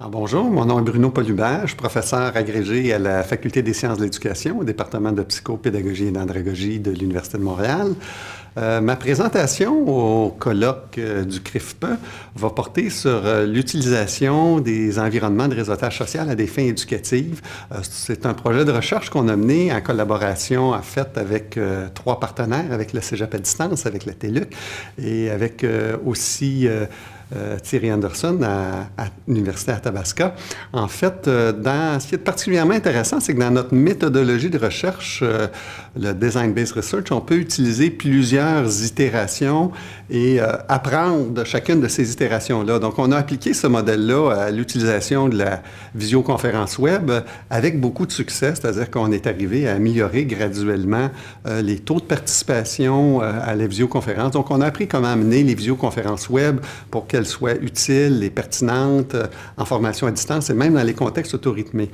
Bonjour, mon nom est Bruno Paulhubert, je suis professeur agrégé à la Faculté des sciences de l'éducation au département de psychopédagogie et d'andragogie de l'Université de Montréal. Ma présentation au colloque du CRIFPE va porter sur l'utilisation des environnements de réseautage social à des fins éducatives. C'est un projet de recherche qu'on a mené en collaboration avec 3 partenaires, avec le Cégep à distance, avec la TELUC et avec aussi Thierry Anderson à l'Université Athabasca. En fait, ce qui est particulièrement intéressant, c'est que dans notre méthodologie de recherche, le Design-Based Research, on peut utiliser plusieurs itérations et apprendre de chacune de ces itérations-là. Donc, on a appliqué ce modèle-là à l'utilisation de la visioconférence web avec beaucoup de succès, c'est-à-dire qu'on est arrivé à améliorer graduellement les taux de participation à la visioconférence. Donc, on a appris comment amener les visioconférences web pour qu'elles soient utiles et pertinentes en formation à distance et même dans les contextes autorhythmés.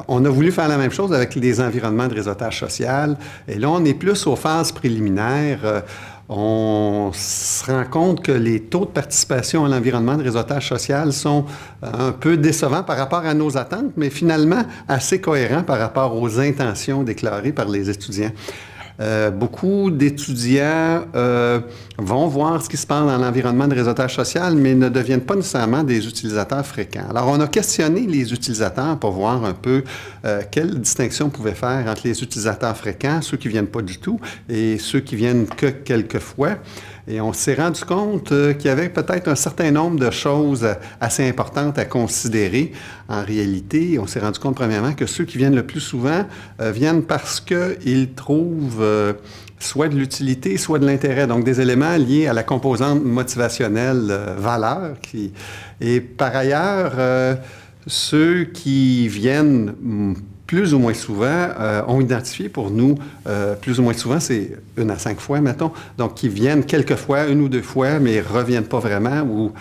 On a voulu faire la même chose avec les environnements de réseautage social et là, on est plus aux phases préliminaires. On se rend compte que les taux de participation à l'environnement de réseautage social sont un peu décevants par rapport à nos attentes, mais finalement assez cohérents par rapport aux intentions déclarées par les étudiants. Beaucoup d'étudiants vont voir ce qui se passe dans l'environnement de réseautage social, mais ne deviennent pas nécessairement des utilisateurs fréquents. Alors, on a questionné les utilisateurs pour voir un peu quelle distinction on pouvait faire entre les utilisateurs fréquents, ceux qui ne viennent pas du tout, et ceux qui viennent que quelques fois. Et on s'est rendu compte qu'il y avait peut-être un certain nombre de choses assez importantes à considérer. En réalité, on s'est rendu compte premièrement que ceux qui viennent le plus souvent viennent parce qu'ils trouvent soit de l'utilité, soit de l'intérêt. Donc, des éléments liés à la composante motivationnelle valeur. Et par ailleurs, ceux qui viennent plus ou moins souvent, ont identifié pour nous, plus ou moins souvent, c'est 1 à 5 fois, mettons, donc qui viennent quelques fois, 1 ou 2 fois, mais ne reviennent pas vraiment, ou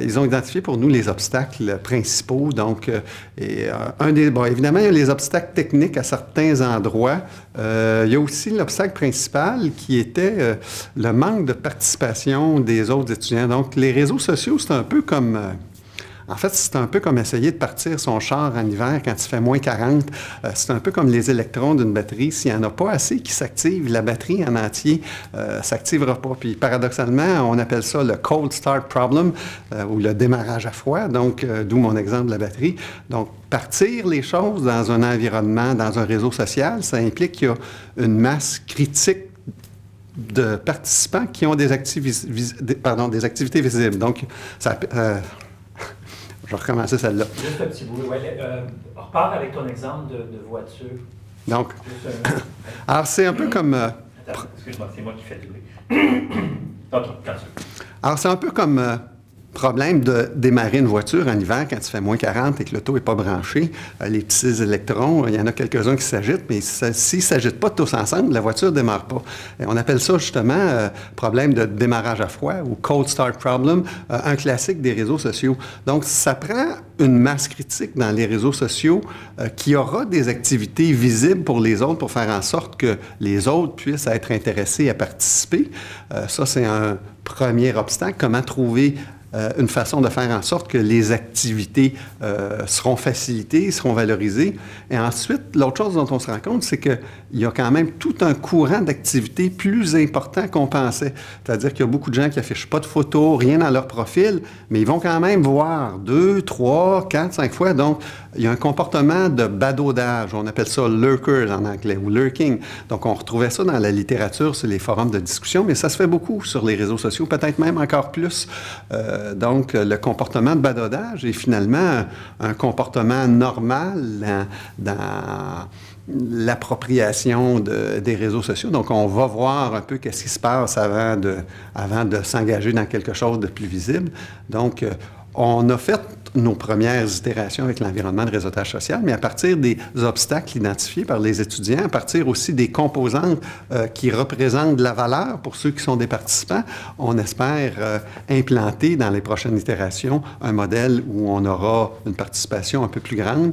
ils ont identifié pour nous les obstacles principaux. Donc, évidemment, il y a les obstacles techniques à certains endroits. Il y a aussi l'obstacle principal qui était le manque de participation des autres étudiants. Donc, les réseaux sociaux, c'est un peu comme... En fait, c'est un peu comme essayer de partir son char en hiver quand il fait moins 40. C'est un peu comme les électrons d'une batterie. S'il n'y en a pas assez qui s'activent, la batterie en entier ne s'activera pas. Puis paradoxalement, on appelle ça le cold start problem ou le démarrage à froid, donc d'où mon exemple de la batterie. Donc, partir les choses dans un environnement, dans un réseau social, ça implique qu'il y a une masse critique de participants qui ont des activités visibles. Donc, ça... Je vais recommencer celle-là. Juste un petit bout. Ouais, repars avec ton exemple de voiture. Donc, alors c'est un peu comme... Attends, excuse-moi, c'est moi qui fais du bruit. OK, continue. Alors, c'est un peu comme... problème de démarrer une voiture en hiver quand il fait moins 40 et que l'auto n'est pas branché. Les petits électrons, il y en a quelques-uns qui s'agitent, mais s'ils ne s'agitent pas tous ensemble, la voiture ne démarre pas. Et on appelle ça justement problème de démarrage à froid ou cold start problem, un classique des réseaux sociaux. Donc, ça prend une masse critique dans les réseaux sociaux qui aura des activités visibles pour les autres pour faire en sorte que les autres puissent être intéressés à participer. Ça, c'est un premier obstacle. Comment trouver une façon de faire en sorte que les activités seront facilitées, seront valorisées. Et ensuite, l'autre chose dont on se rend compte, c'est qu'il y a quand même tout un courant d'activités plus important qu'on pensait. C'est-à-dire qu'il y a beaucoup de gens qui n'affichent pas de photos, rien dans leur profil, mais ils vont quand même voir 2, 3, 4, 5 fois. Donc, il y a un comportement de badaudage. On appelle ça lurkers en anglais, ou lurking. Donc, on retrouvait ça dans la littérature, sur les forums de discussion, mais ça se fait beaucoup sur les réseaux sociaux, peut-être même encore plus. Donc, le comportement de badaudage est finalement un comportement normal dans l'appropriation des réseaux sociaux. Donc, on va voir un peu qu'est-ce qui se passe avant de s'engager dans quelque chose de plus visible. Donc, on a fait nos premières itérations avec l'environnement de réseautage social, mais à partir des obstacles identifiés par les étudiants, à partir aussi des composantes qui représentent de la valeur pour ceux qui sont des participants, on espère implanter dans les prochaines itérations un modèle où on aura une participation un peu plus grande,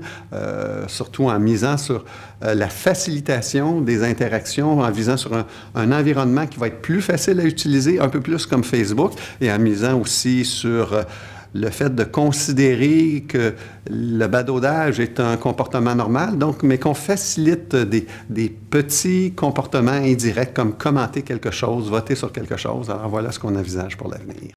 surtout en misant sur la facilitation des interactions, en visant sur un environnement qui va être plus facile à utiliser, un peu plus comme Facebook, et en misant aussi sur le fait de considérer que le badaudage est un comportement normal, donc, mais qu'on facilite des petits comportements indirects comme commenter quelque chose, voter sur quelque chose. Alors voilà ce qu'on envisage pour l'avenir.